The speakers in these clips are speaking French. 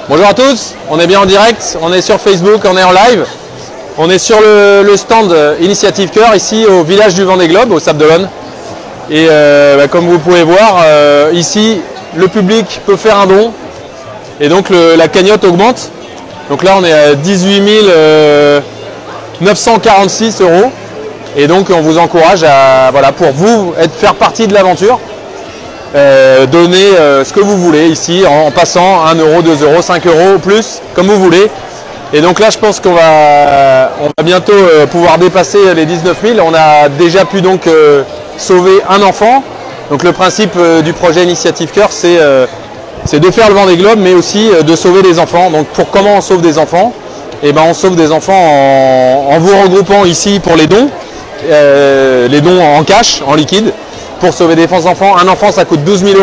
Bonjour à tous, on est bien en direct, on est sur Facebook, on est en live. On est sur le stand Initiative Cœur, ici au village du Vendée Globe, au Sable d'Olonne. Et comme vous pouvez voir, ici, le public peut faire un don. Et donc la cagnotte augmente. Donc là, on est à 18 946 €. Et donc, on vous encourage à, voilà, pour vous, faire partie de l'aventure. Donner ce que vous voulez ici en passant 1 €, 2 €, 5 € plus, comme vous voulez. Et donc là, je pense qu'on va bientôt pouvoir dépasser les 19 000. On a déjà pu donc sauver un enfant. Donc le principe du projet Initiative Cœur, c'est de faire le Vendée Globe, mais aussi de sauver des enfants. Donc pour comment on sauve des enfants? Eh ben, on sauve des enfants en vous regroupant ici pour les dons en cash, en liquide, pour sauver des enfants. Un enfant, ça coûte 12 000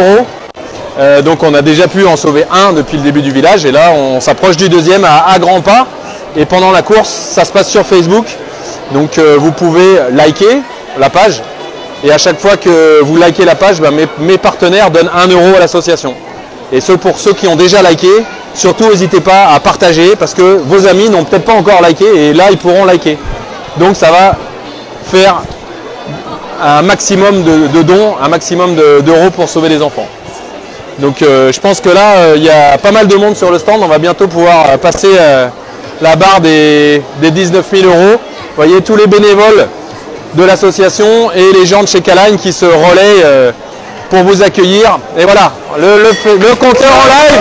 €. Donc on a déjà pu en sauver un depuis le début du village et là on s'approche du deuxième à grands pas. Et pendant la course, ça se passe sur Facebook. Donc vous pouvez liker la page et à chaque fois que vous likez la page, mes partenaires donnent 1 € à l'association. Et pour ceux qui ont déjà liké, surtout n'hésitez pas à partager parce que vos amis n'ont peut-être pas encore liké et là ils pourront liker. Donc ça va faire un maximum de dons, un maximum d'euros pour sauver des enfants. Donc je pense que là, il y a pas mal de monde sur le stand. On va bientôt pouvoir passer la barre des 19 000 €. Vous voyez tous les bénévoles de l'association et les gens de chez Caline qui se relaient pour vous accueillir. Et voilà, le compteur en live.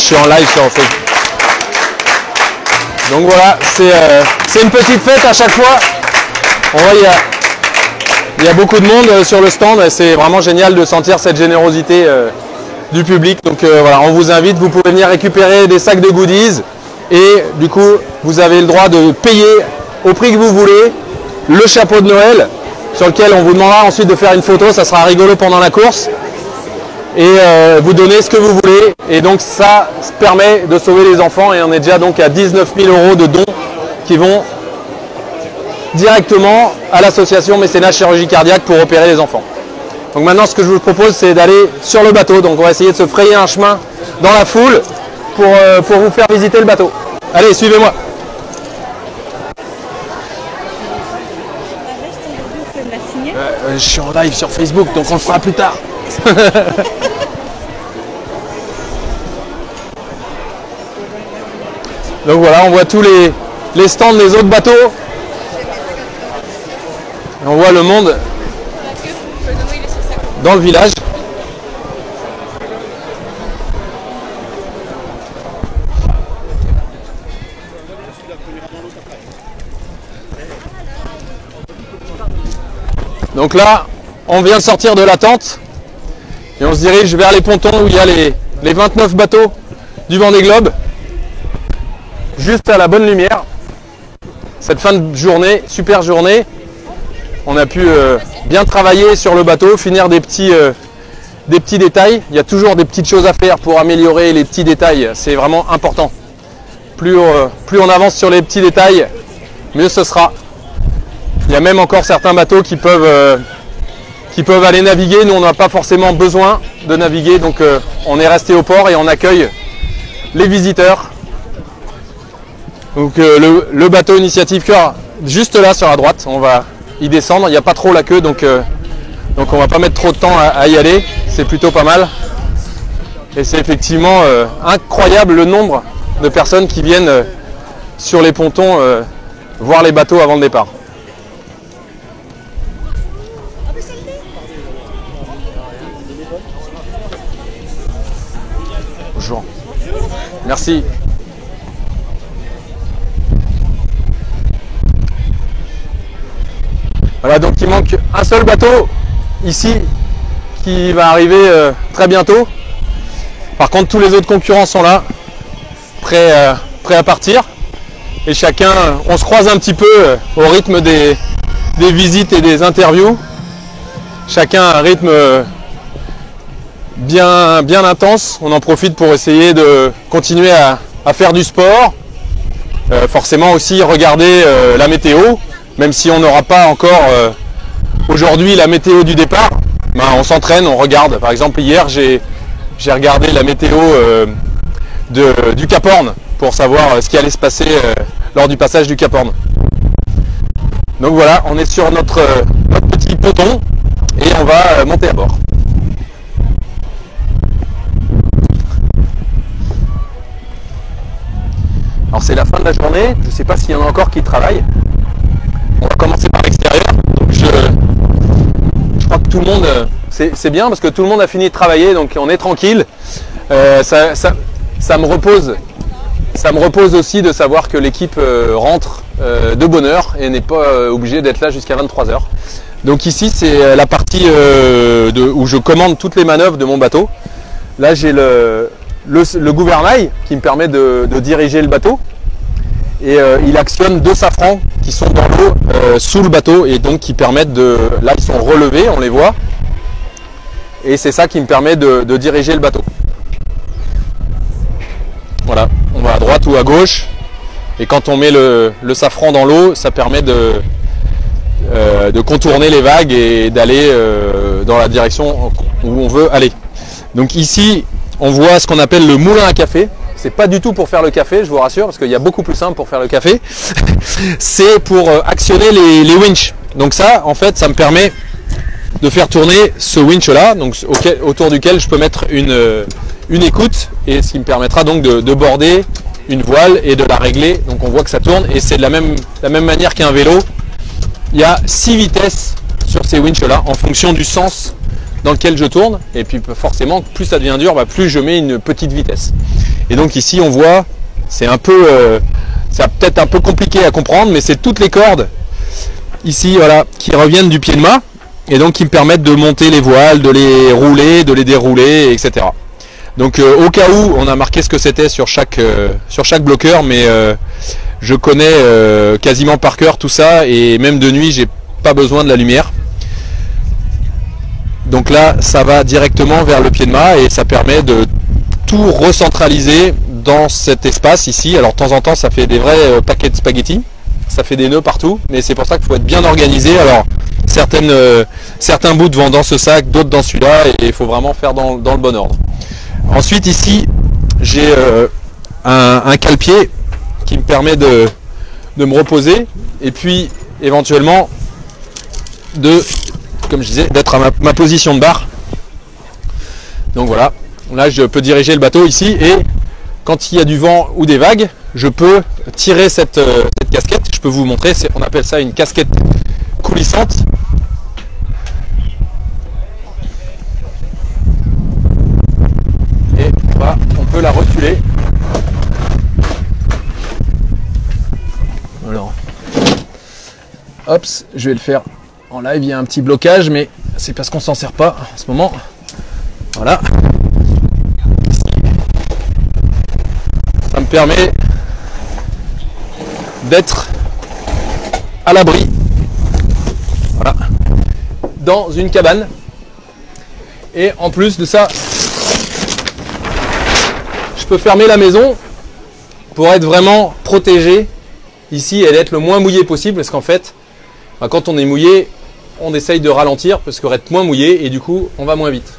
Je suis en live sur Facebook. Donc voilà, c'est une petite fête à chaque fois. On voit, il y a beaucoup de monde sur le stand et c'est vraiment génial de sentir cette générosité du public. Donc voilà, on vous invite, vous pouvez venir récupérer des sacs de goodies et du coup, vous avez le droit de payer au prix que vous voulez le chapeau de Noël sur lequel on vous demandera ensuite de faire une photo, ça sera rigolo pendant la course. Et vous donnez ce que vous voulez et donc ça permet de sauver les enfants et on est déjà donc à 19 000 € de dons qui vont directement à l'association Mécénat Chirurgie Cardiaque pour opérer les enfants. Donc maintenant ce que je vous propose c'est d'aller sur le bateau, donc on va essayer de se frayer un chemin dans la foule pour vous faire visiter le bateau. Allez, suivez-moi. Je suis en live sur Facebook donc on le fera plus tard. Donc voilà, on voit tous les stands des autres bateaux. Et on voit le monde dans le village. Donc là, on vient de sortir de la tente. Et on se dirige vers les pontons où il y a les 29 bateaux du Vendée Globe. Juste à la bonne lumière. Cette fin de journée, super journée. On a pu bien travailler sur le bateau, finir des petits détails. Il y a toujours des petites choses à faire pour améliorer les petits détails. C'est vraiment important. Plus on avance sur les petits détails, mieux ce sera. Il y a même encore certains bateaux qui peuvent aller naviguer. Nous, on n'a pas forcément besoin de naviguer, donc on est resté au port et on accueille les visiteurs. Donc le bateau Initiative Cœur, juste là sur la droite, on va y descendre. Il n'y a pas trop la queue, donc on va pas mettre trop de temps à y aller. C'est plutôt pas mal. Et c'est effectivement incroyable le nombre de personnes qui viennent sur les pontons voir les bateaux avant le départ. Bonjour. Merci. Voilà, donc il manque un seul bateau ici qui va arriver très bientôt. Par contre, tous les autres concurrents sont là, prêts à partir. et chacun, on se croise un petit peu au rythme des visites et des interviews. Chacun a un rythme bien intense. On en profite pour essayer de continuer à faire du sport. Forcément aussi regarder la météo, même si on n'aura pas encore aujourd'hui la météo du départ. Ben, on s'entraîne, on regarde. Par exemple hier j'ai regardé la météo du Cap Horn pour savoir ce qui allait se passer lors du passage du Cap Horn. Donc voilà, on est sur notre petit ponton et on va monter à bord. Alors c'est la fin de la journée, je ne sais pas s'il y en a encore qui travaillent. On va commencer par l'extérieur. Donc je crois que tout le monde, c'est bien parce que tout le monde a fini de travailler, donc on est tranquille. Ça me repose aussi de savoir que l'équipe rentre de bonne heure et n'est pas obligée d'être là jusqu'à 23 h. Donc ici c'est la partie où je commande toutes les manœuvres de mon bateau. Là j'ai le gouvernail qui me permet de diriger le bateau et il actionne 2 safrans qui sont dans l'eau sous le bateau et donc qui permettent là ils sont relevés, on les voit, et c'est ça qui me permet de diriger le bateau. Voilà, on va à droite ou à gauche et quand on met le safran dans l'eau, ça permet de contourner les vagues et d'aller dans la direction où on veut aller. Donc ici on voit ce qu'on appelle le moulin à café. C'est pas du tout pour faire le café, je vous rassure, parce qu'il y a beaucoup plus simple pour faire le café. C'est pour actionner les winches. Donc ça, en fait, ça me permet de faire tourner ce winch là, donc autour duquel je peux mettre une écoute, et ce qui me permettra donc de border une voile et de la régler. Donc on voit que ça tourne, et c'est de la même manière qu'un vélo. Il y a 6 vitesses sur ces winches là, en fonction du sens dans lequel je tourne, et puis forcément plus ça devient dur, plus je mets une petite vitesse. Et donc ici on voit, c'est un peu, c'est peut-être un peu compliqué à comprendre, mais c'est toutes les cordes ici, voilà, qui reviennent du pied de mât et donc qui me permettent de monter les voiles, de les rouler, de les dérouler, etc. Donc au cas où, on a marqué ce que c'était sur chaque bloqueur, mais je connais quasiment par cœur tout ça, et même de nuit j'ai pas besoin de la lumière. Donc là, ça va directement vers le pied de mât et ça permet de tout recentraliser dans cet espace ici. Alors de temps en temps, ça fait des vrais paquets de spaghettis, ça fait des nœuds partout, mais c'est pour ça qu'il faut être bien organisé. Alors certains bouts vont dans ce sac, d'autres dans celui-là, et il faut vraiment faire dans le bon ordre. Ensuite ici, j'ai un cale-pied qui me permet de me reposer, et puis éventuellement comme je disais, d'être à ma position de barre. Donc voilà, là je peux diriger le bateau ici, et quand il y a du vent ou des vagues, je peux tirer cette casquette. Je peux vous montrer, on appelle ça une casquette coulissante. Et voilà, on peut la reculer. Alors, hop, je vais le faire en live. Il y a un petit blocage, mais c'est parce qu'on s'en sert pas en ce moment. Voilà. Ça me permet d'être à l'abri, voilà, dans une cabane. Et en plus de ça, je peux fermer la maison pour être vraiment protégé ici et d'être le moins mouillé possible, parce qu'en fait, quand on est mouillé, on essaye de ralentir parce qu'on va être moins mouillé et du coup on va moins vite.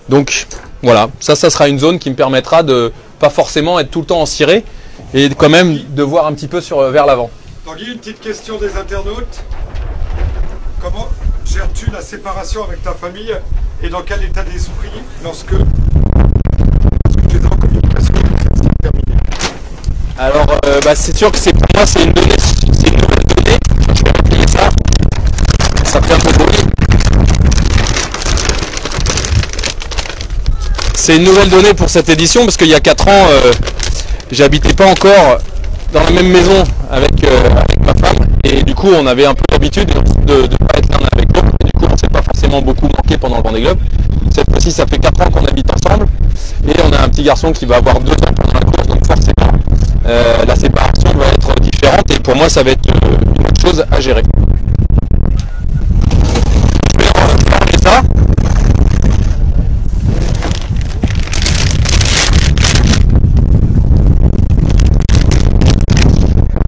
Donc voilà, ça sera une zone qui me permettra de pas forcément être tout le temps en ciré et quand même de voir un petit peu vers l'avant. Tanguy, une petite question des internautes. Comment gères-tu la séparation avec ta famille et dans quel état d'esprit lorsque tu es en communication et que c'est terminé? Alors c'est sûr que pour moi c'est une nouvelle donnée. Je vais replier ça. Ça fait un peu de bruit. C'est une nouvelle donnée pour cette édition parce qu'il y a 4 ans, j'habitais pas encore dans la même maison avec ma femme, et du coup on avait un peu l'habitude de ne pas être l'un avec l'autre, et du coup on ne s'est pas forcément beaucoup manqué pendant le Vendée Globe. Cette fois-ci ça fait 4 ans qu'on habite ensemble, et on a un petit garçon qui va avoir 2 ans pendant la course, donc forcément la séparation va être différente et pour moi ça va être une autre chose à gérer. Je vais enlever ça.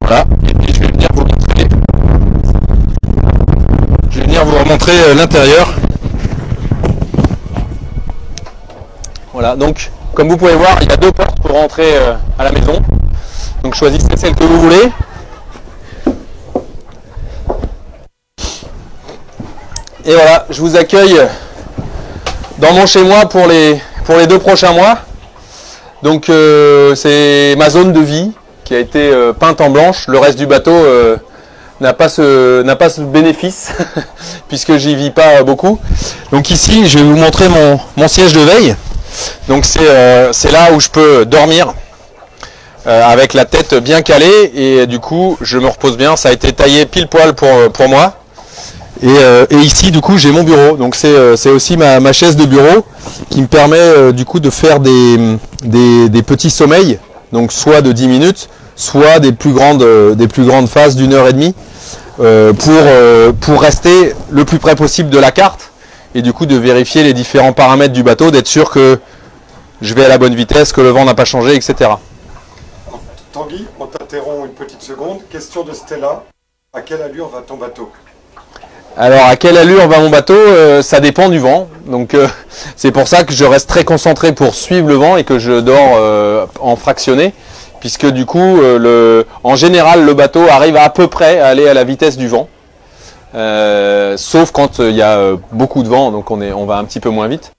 Voilà, et puis je vais venir vous remontrer l'intérieur. Voilà, donc comme vous pouvez voir, il y a deux portes pour rentrer à la maison. Donc choisissez celle que vous voulez. Et voilà, je vous accueille dans mon chez-moi pour les 2 prochains mois. Donc c'est ma zone de vie qui a été peinte en blanche. Le reste du bateau n'a pas ce bénéfice puisque j'y vis pas beaucoup. Donc ici, je vais vous montrer mon siège de veille. Donc c'est là où je peux dormir avec la tête bien calée et du coup je me repose bien. Ça a été taillé pile poil pour moi. Et ici du coup j'ai mon bureau. Donc c'est aussi ma chaise de bureau qui me permet du coup de faire des petits sommeils. Donc soit de 10 minutes, soit des plus grandes phases d'1h30 pour rester le plus près possible de la carte. Et du coup de vérifier les différents paramètres du bateau, d'être sûr que je vais à la bonne vitesse, que le vent n'a pas changé, etc. Tanguy, on t'interrompt une petite seconde. Question de Stella. À quelle allure va ton bateau? Alors à quelle allure va mon bateau? Ça dépend du vent. Donc c'est pour ça que je reste très concentré pour suivre le vent et que je dors en fractionné. Puisque du coup, en général, le bateau arrive à peu près à aller à la vitesse du vent. Sauf quand il y a beaucoup de vent, donc on va un petit peu moins vite.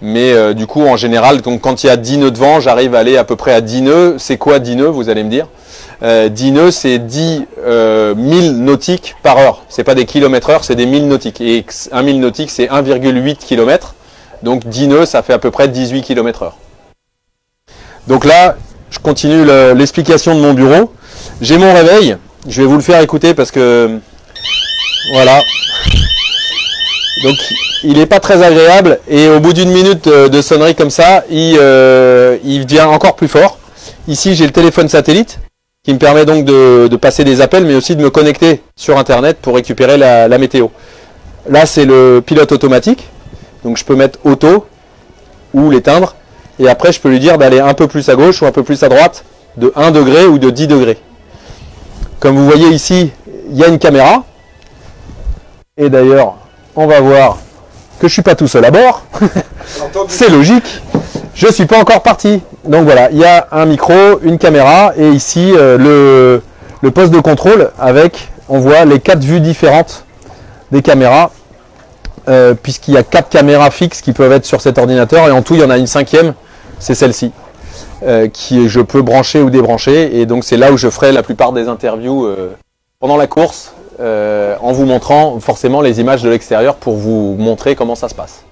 Mais du coup, en général, donc, quand il y a 10 nœuds de vent, j'arrive à aller à peu près à 10 nœuds. C'est quoi 10 nœuds, vous allez me dire? 10 nœuds, c'est 10 000 nautiques par heure. C'est pas des kilomètres heure, c'est des 1000 nautiques. Et 1 000 nautiques, c'est 1,8 km. Donc 10 nœuds, ça fait à peu près 18 km heure. Donc là, je continue l'explication de mon bureau. J'ai mon réveil. Je vais vous le faire écouter parce que... Voilà. Donc il n'est pas très agréable et au bout d'une minute de sonnerie comme ça, il devient encore plus fort. Ici j'ai le téléphone satellite qui me permet donc de passer des appels mais aussi de me connecter sur internet pour récupérer la météo. Là c'est le pilote automatique, donc je peux mettre auto ou l'éteindre et après je peux lui dire d'aller un peu plus à gauche ou un peu plus à droite de 1 degré ou de 10 degrés. Comme vous voyez ici, il y a une caméra. Et d'ailleurs, on va voir que je suis pas tout seul à bord. C'est logique. Je suis pas encore parti. Donc voilà, il y a un micro, une caméra et ici le poste de contrôle avec, on voit les 4 vues différentes des caméras puisqu'il y a 4 caméras fixes qui peuvent être sur cet ordinateur et en tout il y en a une 5e, c'est celle-ci qui je peux brancher ou débrancher et donc c'est là où je ferai la plupart des interviews pendant la course. En vous montrant forcément les images de l'extérieur pour vous montrer comment ça se passe.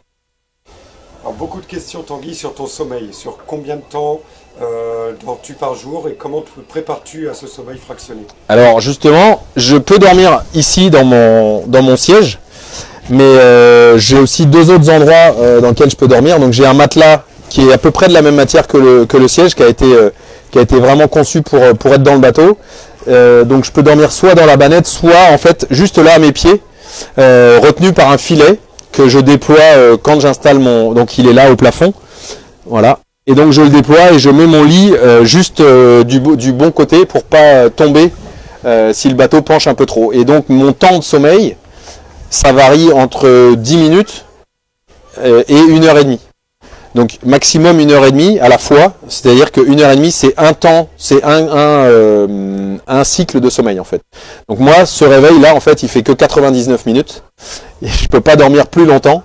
Alors, beaucoup de questions Tanguy sur ton sommeil, sur combien de temps dors-tu par jour et comment te prépares-tu à ce sommeil fractionné? Alors justement, je peux dormir ici dans mon siège, mais j'ai aussi 2 autres endroits dans lesquels je peux dormir. Donc j'ai un matelas qui est à peu près de la même matière que le siège, qui a été vraiment conçu pour être dans le bateau. Donc je peux dormir soit dans la bannette, soit en fait juste là à mes pieds, retenu par un filet que je déploie quand j'installe donc il est là au plafond, voilà. Et donc je le déploie et je mets mon lit juste du bon côté pour pas tomber si le bateau penche un peu trop. Et donc mon temps de sommeil, ça varie entre 10 minutes et 1h30. Donc maximum 1h30 à la fois, c'est-à-dire que 1h30 c'est un temps, c'est un cycle de sommeil en fait. Donc moi ce réveil là en fait il fait que 99 minutes, et je peux pas dormir plus longtemps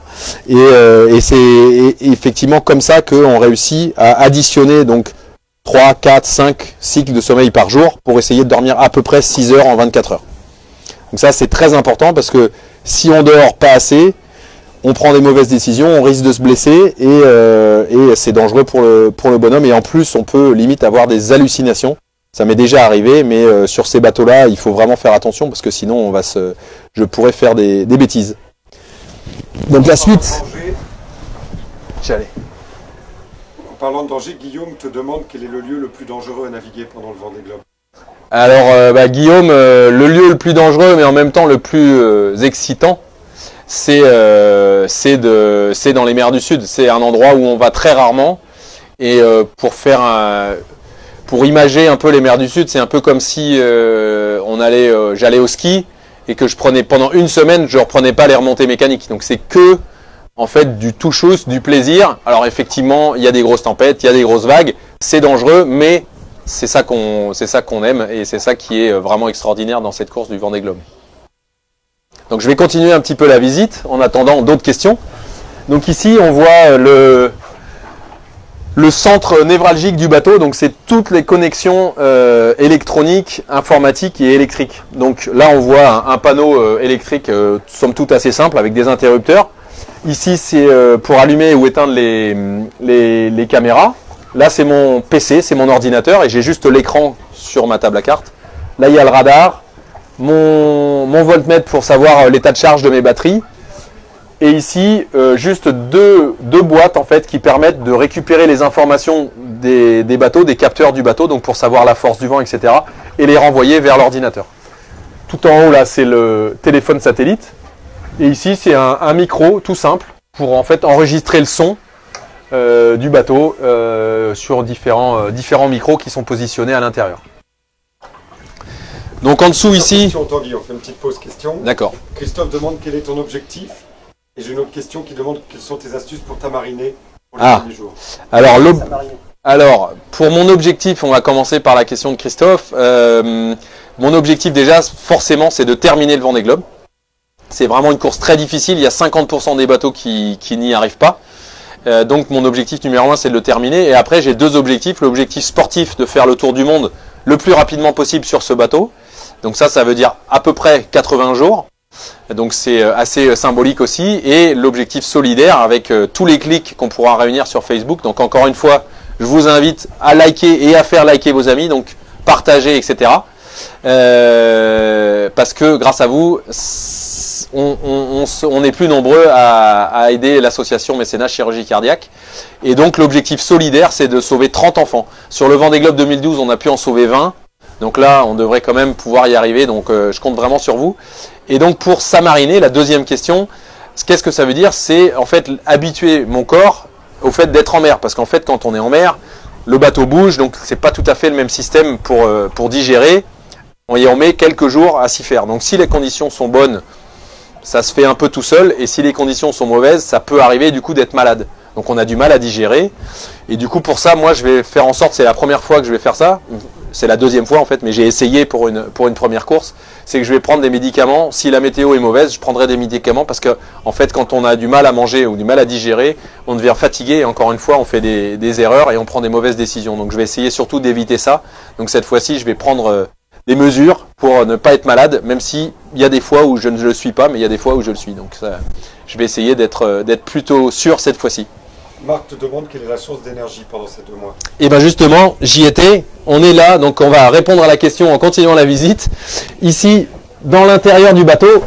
et c'est effectivement comme ça qu'on réussit à additionner donc 3, 4, 5 cycles de sommeil par jour pour essayer de dormir à peu près 6 heures en 24 heures. Donc ça c'est très important parce que si on dort pas assez, on prend des mauvaises décisions, on risque de se blesser et c'est dangereux pour le bonhomme. Et en plus, on peut limite avoir des hallucinations. Ça m'est déjà arrivé, mais sur ces bateaux-là, il faut vraiment faire attention parce que sinon, je pourrais faire des bêtises. Donc la suite... J'allais. En parlant de danger, Guillaume te demande quel est le lieu le plus dangereux à naviguer pendant le Vendée Globe. Alors, Guillaume, le lieu le plus dangereux, mais en même temps le plus excitant, c'est dans les mers du Sud. C'est un endroit où on va très rarement. Et pour imager un peu les mers du Sud, c'est un peu comme si j'allais au ski et que je prenais pendant une semaine, je ne reprenais pas les remontées mécaniques. Donc c'est que en fait du tout chousse, du plaisir. Alors effectivement, il y a des grosses tempêtes, il y a des grosses vagues, c'est dangereux, mais c'est ça qu'on aime et c'est ça qui est vraiment extraordinaire dans cette course du Vendée Globe. Donc je vais continuer un petit peu la visite en attendant d'autres questions. Donc ici on voit le centre névralgique du bateau, donc c'est toutes les connexions électroniques, informatiques et électriques. Donc là on voit un panneau électrique somme toute assez simple avec des interrupteurs. Ici c'est pour allumer ou éteindre les caméras. Là c'est mon PC, c'est mon ordinateur et j'ai juste l'écran sur ma table à cartes. Là il y a le radar, mon voltmètre pour savoir l'état de charge de mes batteries. Et ici, juste deux boîtes en fait qui permettent de récupérer les informations des bateaux, des capteurs du bateau, donc pour savoir la force du vent, etc. et les renvoyer vers l'ordinateur. Tout en haut là, c'est le téléphone satellite. Et ici, c'est un micro tout simple pour en fait enregistrer le son du bateau sur différents micros qui sont positionnés à l'intérieur. Donc en dessous ici. On fait une petite pause question. D'accord. Christophe demande quel est ton objectif. Et j'ai une autre question qui demande quelles sont tes astuces pour tamariner pour les derniers jours. Alors, pour mon objectif, on va commencer par la question de Christophe. Mon objectif déjà, forcément, c'est de terminer le Vendée Globe. C'est vraiment une course très difficile. Il y a 50% des bateaux qui n'y arrivent pas. Donc mon objectif numéro 1, c'est de le terminer. Et après, j'ai deux objectifs. L'objectif sportif de faire le tour du monde le plus rapidement possible sur ce bateau. Donc ça veut dire à peu près 80 jours. Donc c'est assez symbolique aussi. Et l'objectif solidaire avec tous les clics qu'on pourra réunir sur Facebook. Donc encore une fois, je vous invite à liker et à faire liker vos amis. Donc partager, etc. Parce que grâce à vous, on est plus nombreux à aider l'association Mécénat Chirurgie Cardiaque. Et donc l'objectif solidaire, c'est de sauver 30 enfants. Sur le Vendée Globe 2012, on a pu en sauver 20. Donc là, on devrait quand même pouvoir y arriver. Donc je compte vraiment sur vous. Et donc pour s'amariner, la deuxième question, qu'est-ce que ça veut dire? C'est en fait habituer mon corps au fait d'être en mer. Parce qu'en fait, quand on est en mer, le bateau bouge. Donc c'est pas tout à fait le même système pour digérer. On met quelques jours à s'y faire. Donc si les conditions sont bonnes, ça se fait un peu tout seul. Et si les conditions sont mauvaises, ça peut arriver du coup d'être malade. Donc on a du mal à digérer. Et du coup pour ça, moi je vais faire en sorte, c'est la première fois que je vais faire ça. C'est la deuxième fois en fait, mais j'ai essayé pour une première course. C'est que je vais prendre des médicaments. Si la météo est mauvaise, je prendrai des médicaments parce que en fait quand on a du mal à manger ou du mal à digérer, on devient fatigué. Et encore une fois, on fait des erreurs et on prend des mauvaises décisions. Donc je vais essayer surtout d'éviter ça. Donc cette fois-ci, je vais prendre des mesures pour ne pas être malade, même si il y a des fois où je ne le suis pas, mais il y a des fois où je le suis. Donc ça, je vais essayer d'être plutôt sûr cette fois-ci. Marc te demande quelle est la source d'énergie pendant ces 2 mois. Et bien justement, j'y étais, on est là, donc on va répondre à la question en continuant la visite. Ici, dans l'intérieur du bateau,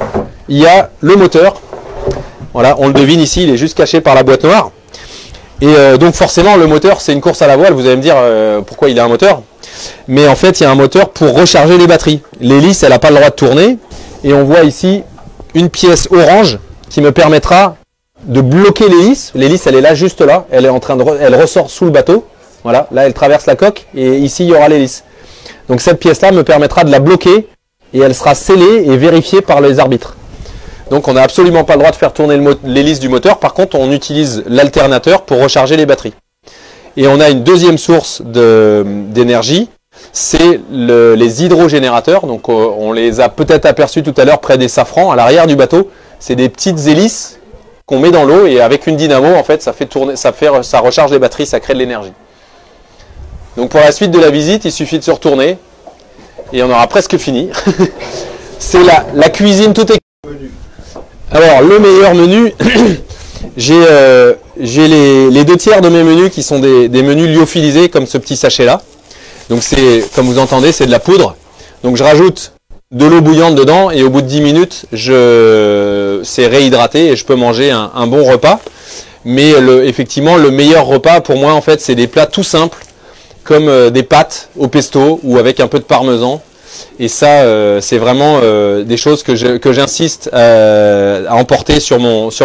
il y a le moteur. Voilà, on le devine ici, il est juste caché par la boîte noire. Et donc forcément, le moteur, c'est une course à la voile. Vous allez me dire pourquoi il a un moteur. Mais en fait, il y a un moteur pour recharger les batteries. L'hélice, elle n'a pas le droit de tourner. Et on voit ici une pièce orange qui me permettra de bloquer l'hélice. L'hélice, elle est là, juste là. Elle est en train de, elle ressort sous le bateau. Voilà, là, elle traverse la coque et ici, il y aura l'hélice. Donc cette pièce-là me permettra de la bloquer et elle sera scellée et vérifiée par les arbitres. Donc on n'a absolument pas le droit de faire tourner l'hélice du moteur. Par contre, on utilise l'alternateur pour recharger les batteries. Et on a une deuxième source d'énergie, c'est les hydrogénérateurs. Donc on les a peut-être aperçus tout à l'heure près des safrans, à l'arrière du bateau. C'est des petites hélices qu'on met dans l'eau et avec une dynamo, en fait, ça fait tourner, ça recharge les batteries, ça crée de l'énergie. Donc pour la suite de la visite, il suffit de se retourner et on aura presque fini. C'est la cuisine tout est. Alors le meilleur menu, j'ai les 2/3 de mes menus qui sont des menus lyophilisés comme ce petit sachet là. Donc c'est, comme vous entendez, c'est de la poudre. Donc je rajoute de l'eau bouillante dedans et au bout de 10 minutes, c'est réhydraté et je peux manger un bon repas. Mais effectivement, le meilleur repas pour moi, en fait, c'est des plats tout simples, comme des pâtes au pesto ou avec un peu de parmesan. Et ça, c'est vraiment des choses que j'insiste à emporter sur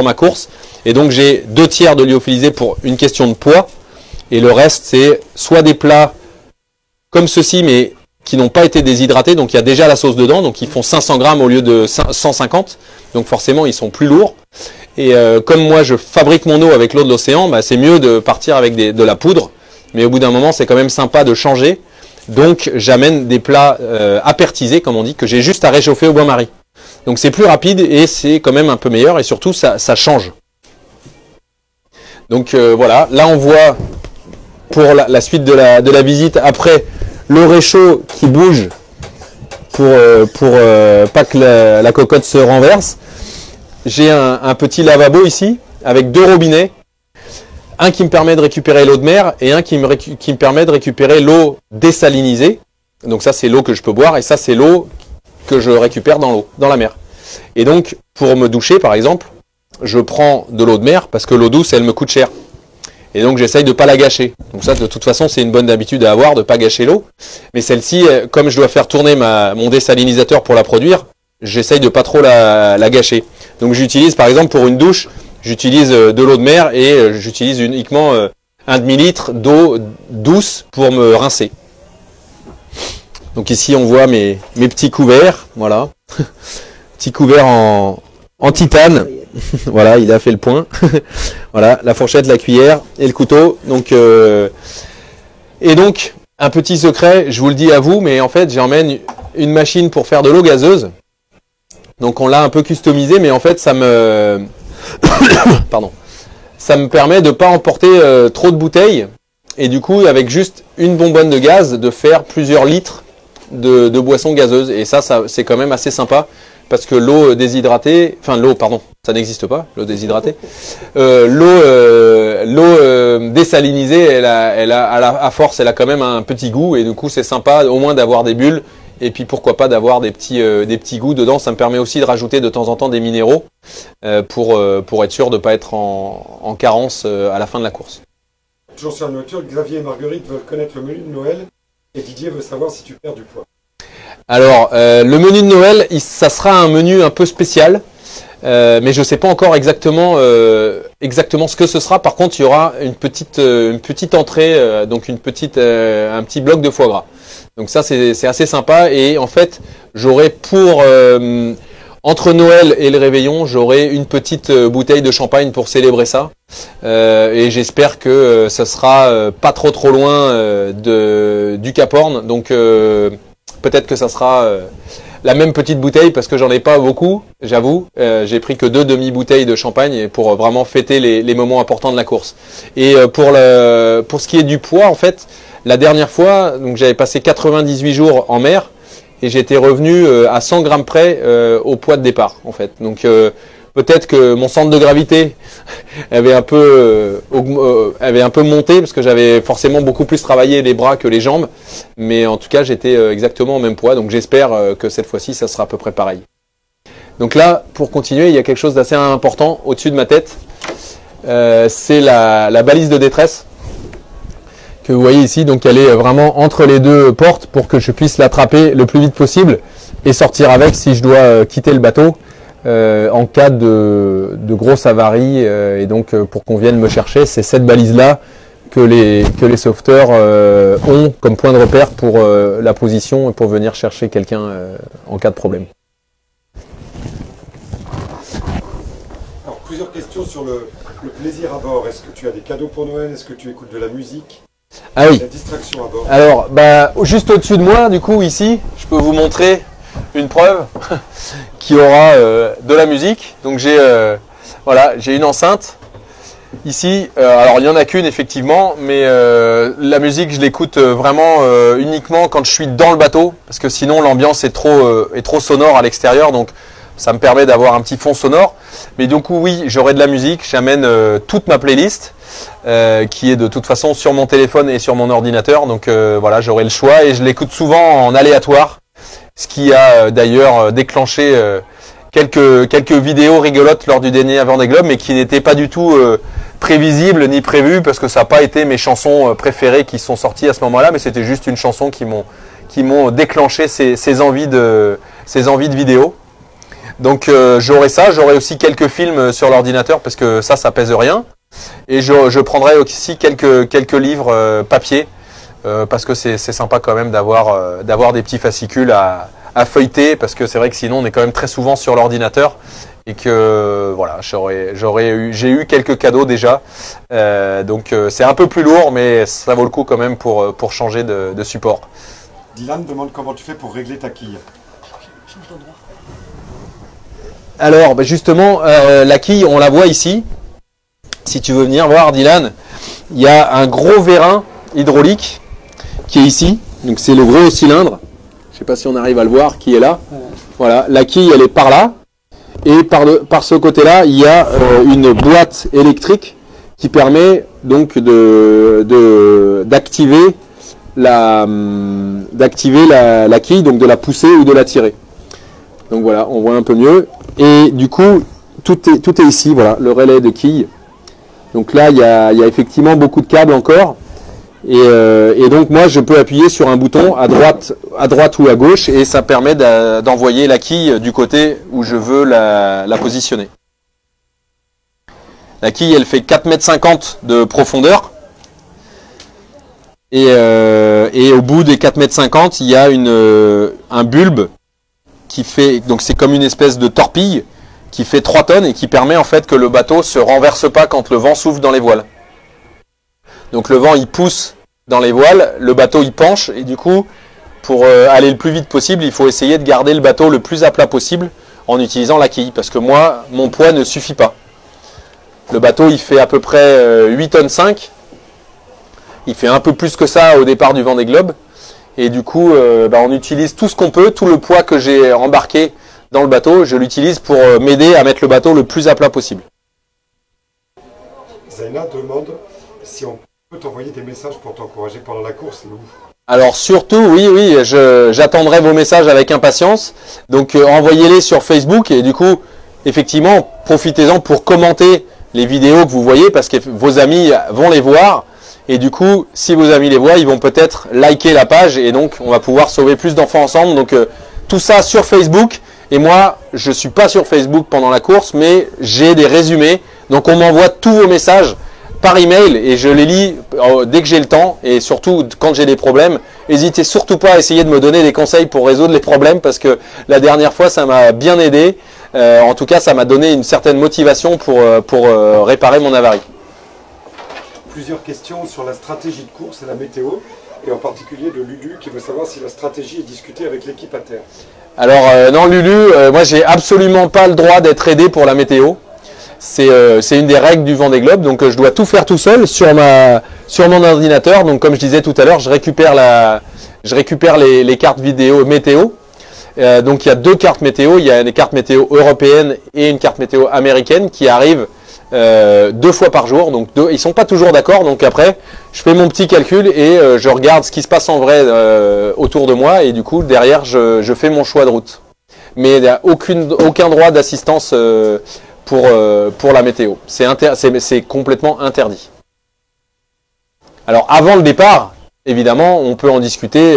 ma course. Et donc, j'ai 2 tiers de lyophilisé pour une question de poids. Et le reste, c'est soit des plats comme ceci, mais qui n'ont pas été déshydratés. Donc, il y a déjà la sauce dedans. Donc, ils font 500 grammes au lieu de 150. Donc, forcément, ils sont plus lourds. Et comme moi, je fabrique mon eau avec l'eau de l'océan, bah, c'est mieux de partir avec de la poudre. Mais au bout d'un moment, c'est quand même sympa de changer. Donc, j'amène des plats apertisés, comme on dit, que j'ai juste à réchauffer au bain-marie. Donc, c'est plus rapide et c'est quand même un peu meilleur. Et surtout, ça change. Donc, voilà. Là, on voit pour la suite de la visite, après le réchaud qui bouge pour pas que la cocotte se renverse. J'ai un petit lavabo ici avec 2 robinets. Un qui me permet de récupérer l'eau de mer et un qui me permet de récupérer l'eau désalinisée. Donc ça, c'est l'eau que je peux boire et ça, c'est l'eau que je récupère dans la mer. Et donc, pour me doucher, par exemple, je prends de l'eau de mer parce que l'eau douce, elle me coûte cher. Et donc, j'essaye de ne pas la gâcher. Donc ça, de toute façon, c'est une bonne habitude à avoir, de ne pas gâcher l'eau. Mais celle-ci, comme je dois faire tourner mon désalinisateur pour la produire, j'essaye de pas trop la gâcher. Donc, j'utilise, par exemple, pour une douche, j'utilise de l'eau de mer et j'utilise uniquement un demi-litre d'eau douce pour me rincer. Donc ici, on voit mes petits couverts. Voilà. Petit couvert en titane. Voilà, il a fait le point. Voilà, la fourchette, la cuillère et le couteau. Donc, et donc, un petit secret, je vous le dis à vous, mais en fait, j'emmène une machine pour faire de l'eau gazeuse. Donc, on l'a un peu customisé, mais en fait, ça me permet de ne pas emporter trop de bouteilles. Et du coup, avec juste une bonbonne de gaz, de faire plusieurs litres de boissons gazeuses. Et ça c'est quand même assez sympa. Parce que l'eau déshydratée, enfin l'eau, pardon, ça n'existe pas, l'eau déshydratée. L'eau désalinisée, à force, elle a quand même un petit goût. Et du coup, c'est sympa au moins d'avoir des bulles. Et puis pourquoi pas d'avoir des petits goûts dedans. Ça me permet aussi de rajouter de temps en temps des minéraux pour être sûr de ne pas être en carence à la fin de la course. Toujours sur la nourriture, Xavier et Marguerite veulent connaître le menu de Noël et Didier veut savoir si tu perds du poids. Alors, le menu de Noël, ça sera un menu un peu spécial, mais je ne sais pas encore exactement ce que ce sera. Par contre, il y aura une petite entrée, donc un petit bloc de foie gras. Donc ça, c'est assez sympa. Et en fait, j'aurai entre Noël et le réveillon, j'aurai une petite bouteille de champagne pour célébrer ça. Et j'espère que ça sera pas trop loin du Cap Horn. Donc peut-être que ça sera la même petite bouteille parce que j'en ai pas beaucoup, j'avoue. J'ai pris que 2 demi-bouteilles de champagne pour vraiment fêter les moments importants de la course. Et pour ce qui est du poids, en fait, la dernière fois, donc j'avais passé 98 jours en mer et j'étais revenu à 100 grammes près au poids de départ, en fait. Donc peut-être que mon centre de gravité avait un peu monté parce que j'avais forcément beaucoup plus travaillé les bras que les jambes. Mais en tout cas, j'étais exactement au même poids. Donc j'espère que cette fois-ci, ça sera à peu près pareil. Donc là, pour continuer, il y a quelque chose d'assez important au-dessus de ma tête. C'est la balise de détresse que vous voyez ici. Donc elle est vraiment entre les 2 portes pour que je puisse l'attraper le plus vite possible et sortir avec si je dois quitter le bateau. En cas de grosse avarie et donc pour qu'on vienne me chercher, c'est cette balise-là que les sauveteurs ont comme point de repère pour la position et pour venir chercher quelqu'un en cas de problème. Alors, plusieurs questions sur le plaisir à bord. Est-ce que tu as des cadeaux pour Noël? Est-ce que tu écoutes de la musique? Ah oui. La distraction à bord. Alors, juste au-dessus de moi, du coup, ici, je peux vous montrer une preuve qui aura de la musique. Donc j'ai une enceinte ici. Alors il n'y en a qu'une effectivement, mais la musique je l'écoute vraiment uniquement quand je suis dans le bateau, parce que sinon l'ambiance est trop sonore à l'extérieur, donc ça me permet d'avoir un petit fond sonore. Mais du coup oui, j'aurai de la musique. J'amène toute ma playlist qui est de toute façon sur mon téléphone et sur mon ordinateur. Donc voilà, j'aurai le choix et je l'écoute souvent en aléatoire. Ce qui a d'ailleurs déclenché quelques vidéos rigolotes lors du dernier Vendée Globe, mais qui n'étaient pas du tout prévisible ni prévu parce que ça n'a pas été mes chansons préférées qui sont sorties à ce moment-là, mais c'était juste une chanson qui m'ont déclenché ces envies de vidéo. Donc j'aurai ça, j'aurai aussi quelques films sur l'ordinateur parce que ça pèse rien. Et je prendrai aussi quelques livres papier parce que c'est sympa quand même d'avoir des petits fascicules à feuilleter parce que c'est vrai que sinon on est quand même très souvent sur l'ordinateur et que voilà, j'ai eu quelques cadeaux déjà. Donc c'est un peu plus lourd mais ça vaut le coup quand même pour changer de support. Dylan demande comment tu fais pour régler ta quille. Alors justement la quille on la voit ici. Si tu veux venir voir Dylan, il y a un gros vérin hydraulique qui est ici. Donc c'est le gros cylindre. Je ne sais pas si on arrive à le voir, qui est là. Voilà, la quille elle est par là. Et par ce côté-là, il y a une boîte électrique qui permet donc d'activer la quille, donc de la pousser ou de la tirer. Donc voilà, on voit un peu mieux. Et du coup, tout est ici, voilà, le relais de quille. Donc là, il y a effectivement beaucoup de câbles encore. Et donc moi, je peux appuyer sur un bouton à droite ou à gauche et ça permet d'envoyer la quille du côté où je veux la positionner. La quille, elle fait 4,50 m de profondeur. Et au bout des 4,50 m, il y a un bulbe qui fait, donc c'est comme une espèce de torpille qui fait 3 tonnes et qui permet en fait que le bateau se renverse pas quand le vent souffle dans les voiles. Donc le vent il pousse dans les voiles, le bateau il penche et du coup pour aller le plus vite possible il faut essayer de garder le bateau le plus à plat possible en utilisant la quille parce que moi mon poids ne suffit pas. Le bateau il fait à peu près 8 tonnes 5, il fait un peu plus que ça au départ du Vendée Globe et du coup on utilise tout ce qu'on peut, tout le poids que j'ai embarqué dans le bateau, je l'utilise pour m'aider à mettre le bateau le plus à plat possible. Zaina demande si on peut t'envoyer des messages pour t'encourager pendant la course. Alors surtout, oui, j'attendrai vos messages avec impatience. Donc envoyez-les sur Facebook et du coup, effectivement, profitez-en pour commenter les vidéos que vous voyez parce que vos amis vont les voir. Et du coup, si vos amis les voient, ils vont peut-être liker la page et donc on va pouvoir sauver plus d'enfants ensemble. Donc tout ça sur Facebook. Et moi, je ne suis pas sur Facebook pendant la course, mais j'ai des résumés. Donc on m'envoie tous vos messages par email et je les lis dès que j'ai le temps. Et surtout, quand j'ai des problèmes, n'hésitez surtout pas à essayer de me donner des conseils pour résoudre les problèmes parce que la dernière fois, ça m'a bien aidé. En tout cas, ça m'a donné une certaine motivation pour réparer mon avarie. Plusieurs questions sur la stratégie de course et la météo, et en particulier de Lulu qui veut savoir si la stratégie est discutée avec l'équipe à terre. Alors non Lulu, moi j'ai absolument pas le droit d'être aidé pour la météo. C'est une des règles du Vendée Globe, donc je dois tout faire tout seul sur mon ordinateur. Donc comme je disais tout à l'heure, je récupère les cartes vidéo météo. Donc il y a 2 cartes météo, il y a une carte météo européenne et une carte météo américaine qui arrivent 2 fois par jour. Donc ils sont pas toujours d'accord. Donc après, je fais mon petit calcul et je regarde ce qui se passe en vrai autour de moi et du coup derrière je fais mon choix de route. Mais il n'y a aucun droit d'assistance pour la météo. C'est complètement interdit. Alors avant le départ, évidemment, on peut en discuter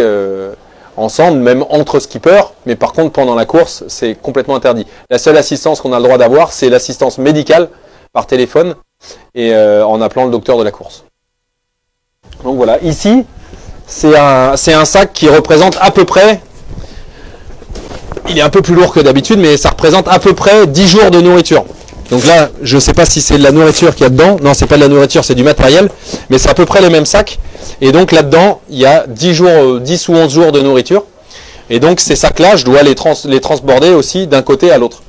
ensemble, même entre skippers, mais par contre pendant la course, c'est complètement interdit. La seule assistance qu'on a le droit d'avoir, c'est l'assistance médicale par téléphone et en appelant le docteur de la course. Donc voilà, ici, c'est un sac qui représente à peu près, il est un peu plus lourd que d'habitude, mais ça représente à peu près 10 jours de nourriture. Donc là, je ne sais pas si c'est de la nourriture qu'il y a dedans. Non, c'est pas de la nourriture, c'est du matériel. Mais c'est à peu près le même sac. Et donc là-dedans, il y a 10 ou 11 jours de nourriture. Et donc ces sacs-là, je dois les transborder aussi d'un côté à l'autre.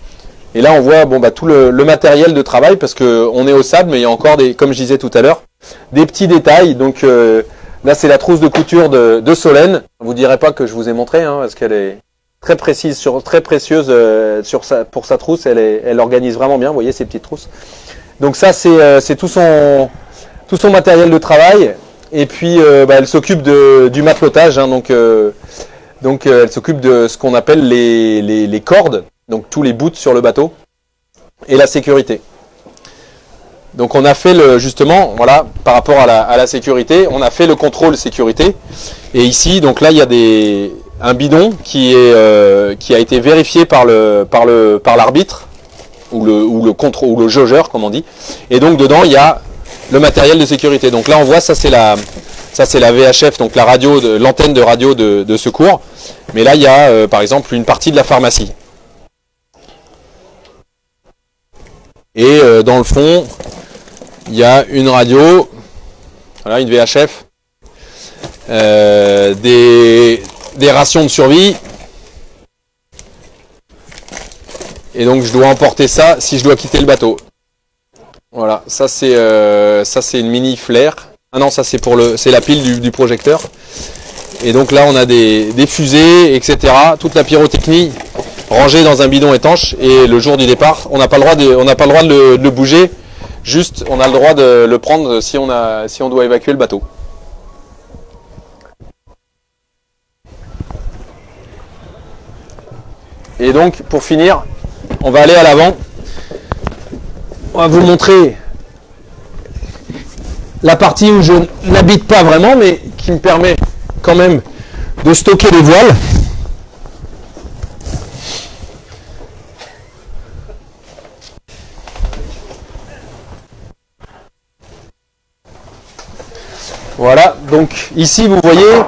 Et là, on voit tout le matériel de travail parce qu'on est au sable, mais il y a encore, comme je disais tout à l'heure, des petits détails. Donc là, c'est la trousse de couture de Solène. Je ne vous dirai pas que je vous ai montré, parce qu'elle est très précise, très précieuse pour sa trousse. Elle organise vraiment bien, vous voyez ces petites trousses. Donc ça, c'est tout son matériel de travail. Et puis, elle s'occupe du matelotage. Donc elle s'occupe de ce qu'on appelle les cordes, donc tous les bouts sur le bateau, et la sécurité. Donc on a fait justement, voilà, par rapport à la sécurité, on a fait le contrôle sécurité. Et ici, donc là, il y a un bidon qui a été vérifié par l'arbitre ou le jaugeur, comme on dit. Et donc dedans, il y a le matériel de sécurité. Donc là, on voit, ça c'est la VHF, donc l'antenne de radio de secours. Mais là, il y a par exemple une partie de la pharmacie. Et dans le fond, il y a une radio, voilà, une VHF, des rations de survie. Et donc je dois emporter ça si je dois quitter le bateau. Voilà, ça c'est une mini flare. Ah non, ça c'est la pile du projecteur. Et donc là on a des fusées, etc. Toute la pyrotechnie rangée dans un bidon étanche. Et le jour du départ, on n'a pas le droit de le bouger. Juste, on a le droit de le prendre si on doit évacuer le bateau. Et donc, pour finir, on va aller à l'avant. On va vous montrer la partie où je n'habite pas vraiment, mais qui me permet quand même de stocker les voiles. Voilà, donc ici vous voyez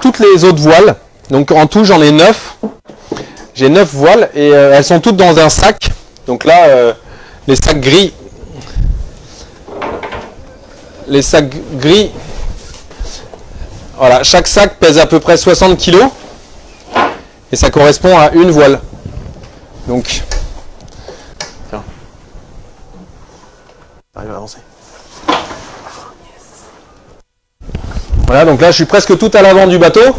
toutes les autres voiles. Donc en tout j'en ai 9. J'ai 9 voiles et elles sont toutes dans un sac. Donc là, les sacs gris. Les sacs gris. Voilà, chaque sac pèse à peu près 60 kg. Et ça correspond à une voile. Donc, tiens. J'arrive à avancer. Voilà, donc là je suis presque tout à l'avant du bateau.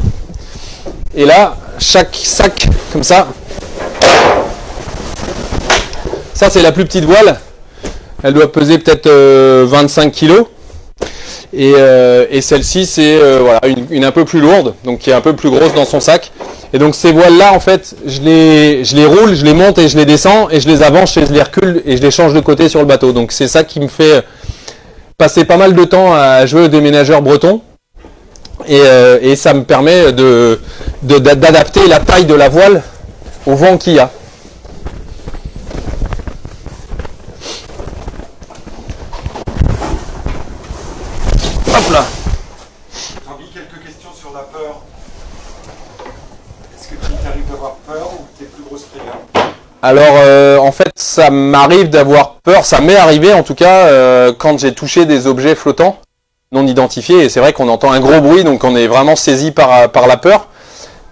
Et là, chaque sac, comme ça, c'est la plus petite voile. Elle doit peser peut-être 25 kg. Et celle-ci, c'est voilà, une un peu plus lourde, donc qui est un peu plus grosse dans son sac. Et donc ces voiles-là, en fait, je les roule, je les monte et je les descends, et je les avance et je les recule et je les change de côté sur le bateau. Donc c'est ça qui me fait passer pas mal de temps à jouer au déménageur breton. Et ça me permet d'adapter la taille de la voile au vent qu'il y a. Hop là. Tanguy, quelques questions sur la peur. Est-ce que tu t'arrives d'avoir peur ou tes plus grosses frayeurs? Alors en fait ça m'arrive d'avoir peur, ça m'est arrivé en tout cas quand j'ai touché des objets flottants non identifiés, et c'est vrai qu'on entend un gros bruit, donc on est vraiment saisi par la peur,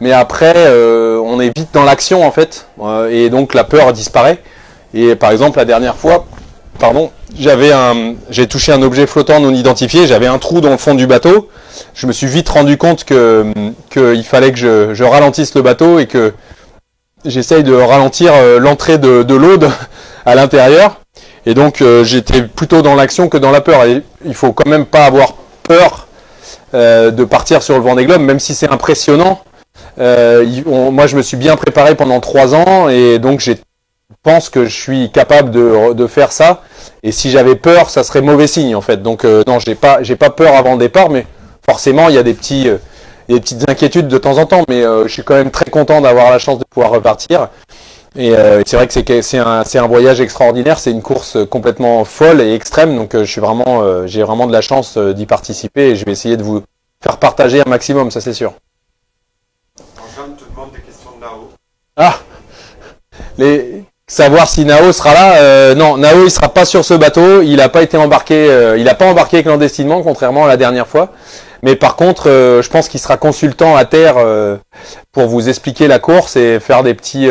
mais après on est vite dans l'action en fait, et donc la peur disparaît. Et par exemple la dernière fois, j'ai touché un objet flottant non identifié, j'avais un trou dans le fond du bateau, je me suis vite rendu compte qu'il fallait que je ralentisse le bateau et que j'essaye de ralentir l'entrée de l'eau à l'intérieur. Et donc j'étais plutôt dans l'action que dans la peur. Et il faut quand même pas avoir peur de partir sur le Vendée Globe, même si c'est impressionnant. Moi je me suis bien préparé pendant 3 ans et donc je pense que je suis capable de faire ça. Et si j'avais peur, ça serait mauvais signe en fait. Donc non, j'ai pas peur avant le départ, mais forcément il y a des petites inquiétudes de temps en temps. Mais je suis quand même très content d'avoir la chance de pouvoir repartir. Et c'est vrai que c'est un voyage extraordinaire, c'est une course complètement folle et extrême, donc j'ai vraiment de la chance d'y participer et je vais essayer de vous faire partager un maximum, ça c'est sûr. Jeanne te demande des questions de Nao. Ah, savoir si Nao sera là, non, Nao il sera pas sur ce bateau, il n'a pas été embarqué, il n'a pas embarqué clandestinement contrairement à la dernière fois. Mais par contre, je pense qu'il sera consultant à terre pour vous expliquer la course et faire des petits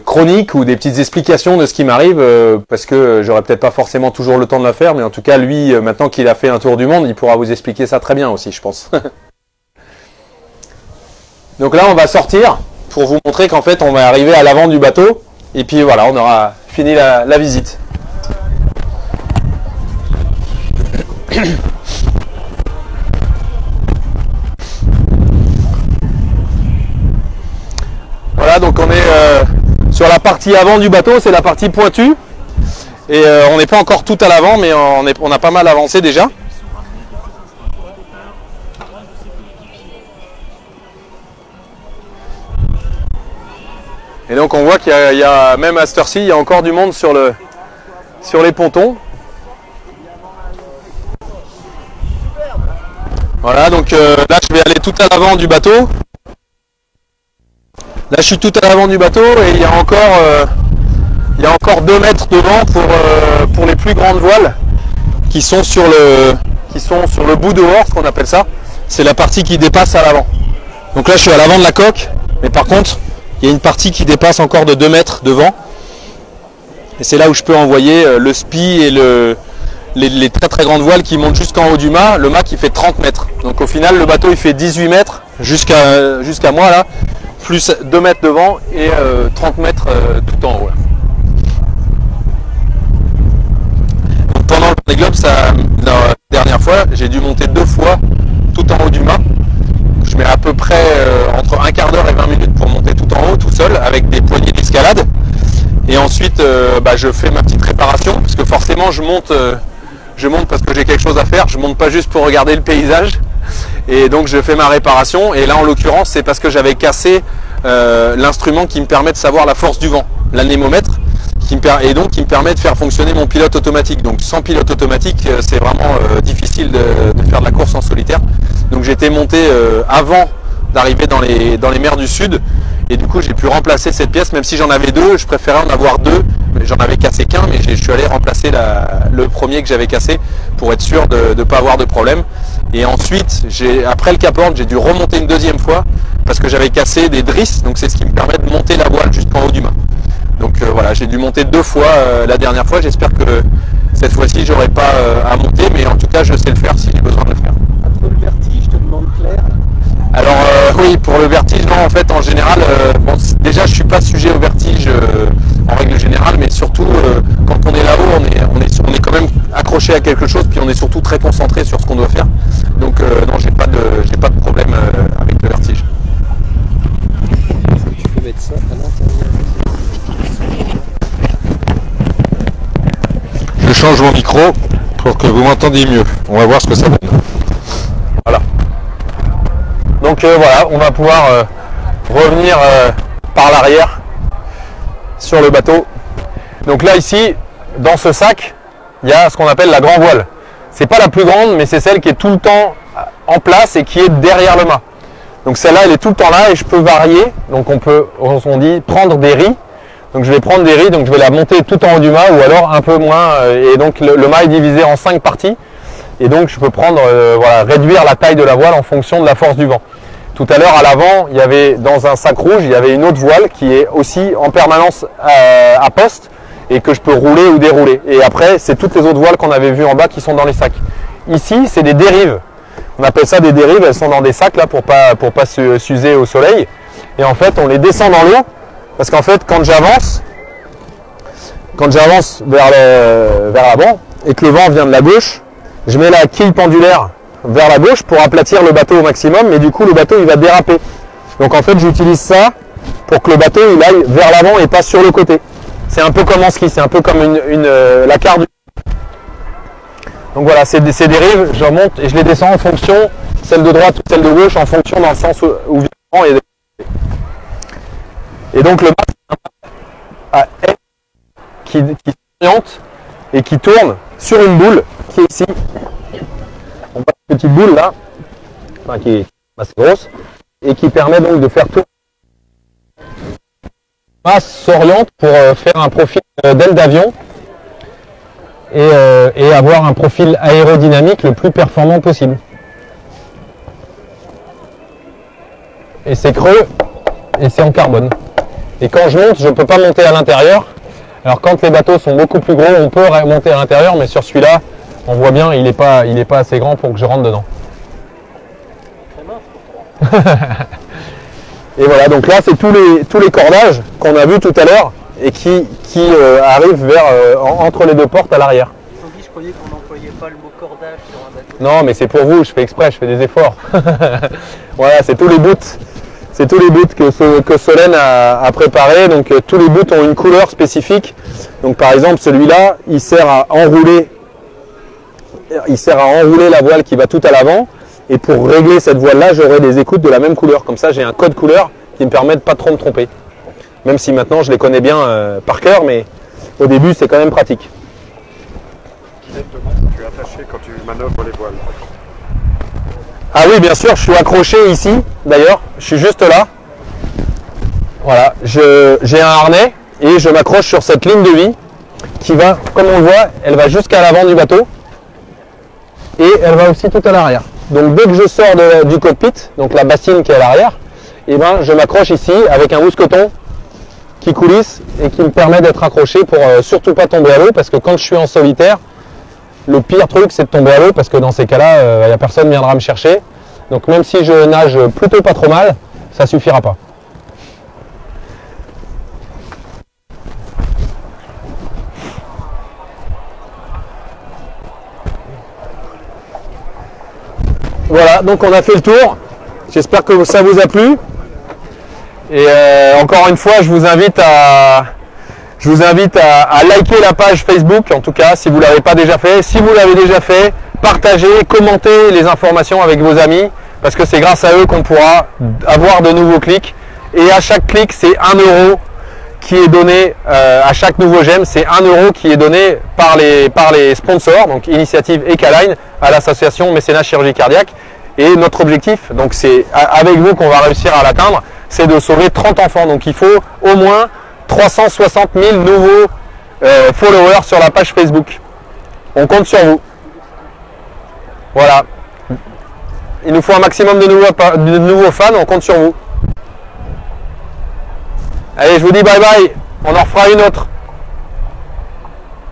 chroniques ou des petites explications de ce qui m'arrive, parce que j'aurais peut-être pas forcément toujours le temps de la faire, mais en tout cas lui, maintenant qu'il a fait un tour du monde, il pourra vous expliquer ça très bien aussi, je pense. Donc là, on va sortir pour vous montrer qu'en fait, on va arriver à l'avant du bateau et puis voilà, on aura fini la visite. Voilà, donc on est Sur la partie avant du bateau, c'est la partie pointue. Et on n'est pas encore tout à l'avant, mais on a pas mal avancé déjà. Et donc on voit qu'il y a même à cette heure-ci, il y a encore du monde sur les pontons. Voilà, donc là je vais aller tout à l'avant du bateau. Là je suis tout à l'avant du bateau et il y a encore 2 mètres de vent pour les plus grandes voiles qui sont sur le bout dehors, ce qu'on appelle ça. C'est la partie qui dépasse à l'avant. Donc là je suis à l'avant de la coque, mais par contre il y a une partie qui dépasse encore de 2 mètres de vent. Et c'est là où je peux envoyer le spi et les très très grandes voiles qui montent jusqu'en haut du mât. Le mât qui fait 30 mètres. Donc au final le bateau il fait 18 mètres jusqu'à moi là, plus 2 mètres de vent et 30 mètres tout en haut. Là. Donc pendant le Vendée Globe, la dernière fois, j'ai dû monter 2 fois tout en haut du mât. Je mets à peu près entre un quart d'heure et 20 minutes pour monter tout en haut, tout seul, avec des poignées d'escalade. Et ensuite, je fais ma petite réparation, parce que forcément, je monte parce que j'ai quelque chose à faire. Je monte pas juste pour regarder le paysage. Et donc, je fais ma réparation. Et là, en l'occurrence, c'est parce que j'avais cassé l'instrument qui me permet de savoir la force du vent, l'anémomètre, qui me permet de faire fonctionner mon pilote automatique. Donc, sans pilote automatique, c'est vraiment difficile de faire de la course en solitaire. Donc j'étais monté avant d'arriver dans les mers du Sud et du coup j'ai pu remplacer cette pièce, même si j'en avais 2, je préférais en avoir 2, j'en avais cassé qu'un, mais je suis allé remplacer le premier que j'avais cassé pour être sûr de ne pas avoir de problème. Et ensuite, après le Cap Horn, j'ai dû remonter une 2e fois parce que j'avais cassé des drisses, donc c'est ce qui me permet de monter la voile jusqu'en haut du mât. Donc voilà, j'ai dû monter 2 fois la dernière fois, j'espère que cette fois-ci j'aurai pas à monter, mais en tout cas je sais le faire si j'ai besoin de le faire. Pour le vertige, je te demande Claire. Alors oui, pour le vertige, non, en fait, en général, déjà je suis pas sujet au vertige en règle générale, mais surtout quand on est là-haut, on est quand même accroché à quelque chose, puis on est surtout très concentré sur ce qu'on doit faire. Donc non, j'ai pas de problème avec le vertige. Tu peux mettre ça à l'intérieur. Je change mon micro pour que vous m'entendiez mieux. On va voir ce que ça donne. Voilà. Donc voilà, on va pouvoir revenir par l'arrière sur le bateau. Donc là ici, dans ce sac, il y a ce qu'on appelle la grand voile. C'est pas la plus grande, mais c'est celle qui est tout le temps en place et qui est derrière le mât. Donc celle-là, elle est tout le temps là et je peux varier. Donc on dit prendre des ris. Donc je vais prendre des ris, donc je vais la monter tout en haut du mât ou alors un peu moins. Et donc le mât est divisé en 5 parties. Et donc je peux prendre, réduire la taille de la voile en fonction de la force du vent. Tout à l'heure à l'avant, il y avait dans un sac rouge, il y avait une autre voile qui est aussi en permanence à poste et que je peux rouler ou dérouler. Et après, c'est toutes les autres voiles qu'on avait vues en bas qui sont dans les sacs. Ici, c'est des dérives. On appelle ça des dérives, elles sont dans des sacs là pour pas s'user au soleil. Et en fait, on les descend dans l'eau parce qu'en fait, quand j'avance vers l'avant et que le vent vient de la gauche, je mets la quille pendulaire vers la gauche pour aplatir le bateau au maximum, mais du coup le bateau il va déraper. Donc en fait j'utilise ça pour que le bateau il aille vers l'avant et pas sur le côté. C'est un peu comme en ski, c'est un peu comme la quart du... Donc voilà, c'est des dérives, je remonte et je les descends en fonction, celle de droite ou celle de gauche, en fonction dans le sens où vient le vent. Et donc le bateau qui s'oriente et qui tourne sur une boule qui est ici. On voit une petite boule là, qui est assez grosse, et qui permet donc de faire tourner. Le mât s'oriente pour faire un profil d'aile d'avion et avoir un profil aérodynamique le plus performant possible. Et c'est creux et c'est en carbone. Et quand je monte, je ne peux pas monter à l'intérieur. Alors quand les bateaux sont beaucoup plus gros, on peut monter à l'intérieur, mais sur celui-là, on voit bien, il n'est pas assez grand pour que je rentre dedans. Et voilà, donc là c'est tous les cordages qu'on a vus tout à l'heure et qui arrivent entre les deux portes à l'arrière. Je croyais qu'on n'employait pas le mot cordage sur un bateau. Non, mais c'est pour vous, je fais exprès, je fais des efforts. Voilà, c'est tous les bouts C'est tous les boots que Solène a préparés. Donc tous les boots ont une couleur spécifique. Donc par exemple celui-là, il sert à enrouler la voile qui va tout à l'avant. Et pour régler cette voile-là, j'aurai des écoutes de la même couleur. Comme ça, j'ai un code couleur qui me permet de pas trop me tromper. Même si maintenant je les connais bien par cœur, mais au début c'est quand même pratique. Exactement, tu es attaché quand tu manœuvres les voiles. Ah oui, bien sûr, je suis accroché ici, d'ailleurs, je suis juste là. Voilà, j'ai un harnais et je m'accroche sur cette ligne de vie qui va, comme on le voit, elle va jusqu'à l'avant du bateau et elle va aussi tout à l'arrière. Donc dès que je sors du cockpit, donc la bassine qui est à l'arrière, et ben, je m'accroche ici avec un mousqueton qui coulisse et qui me permet d'être accroché pour surtout pas tomber à l'eau, parce que quand je suis en solitaire, le pire truc c'est de tomber à l'eau, parce que dans ces cas-là, il n'y a personne qui viendra me chercher. Donc même si je nage plutôt pas trop mal, ça suffira pas. Voilà, donc on a fait le tour. J'espère que ça vous a plu. Et encore une fois, je vous invite à liker la page Facebook, en tout cas, si vous ne l'avez pas déjà fait. Si vous l'avez déjà fait, partagez, commentez les informations avec vos amis, parce que c'est grâce à eux qu'on pourra avoir de nouveaux clics. Et à chaque clic, c'est 1 € qui est donné, à chaque nouveau j'aime, c'est 1 € qui est donné par les sponsors, donc Initiative Ecaline, à l'association Mécénat Chirurgie Cardiaque. Et notre objectif, donc c'est avec vous qu'on va réussir à l'atteindre, c'est de sauver 30 enfants. Donc il faut au moins 360 000 nouveaux followers sur la page Facebook. On compte sur vous. Voilà. Il nous faut un maximum de nouveaux fans, on compte sur vous. Allez, je vous dis bye bye. On en refera une autre.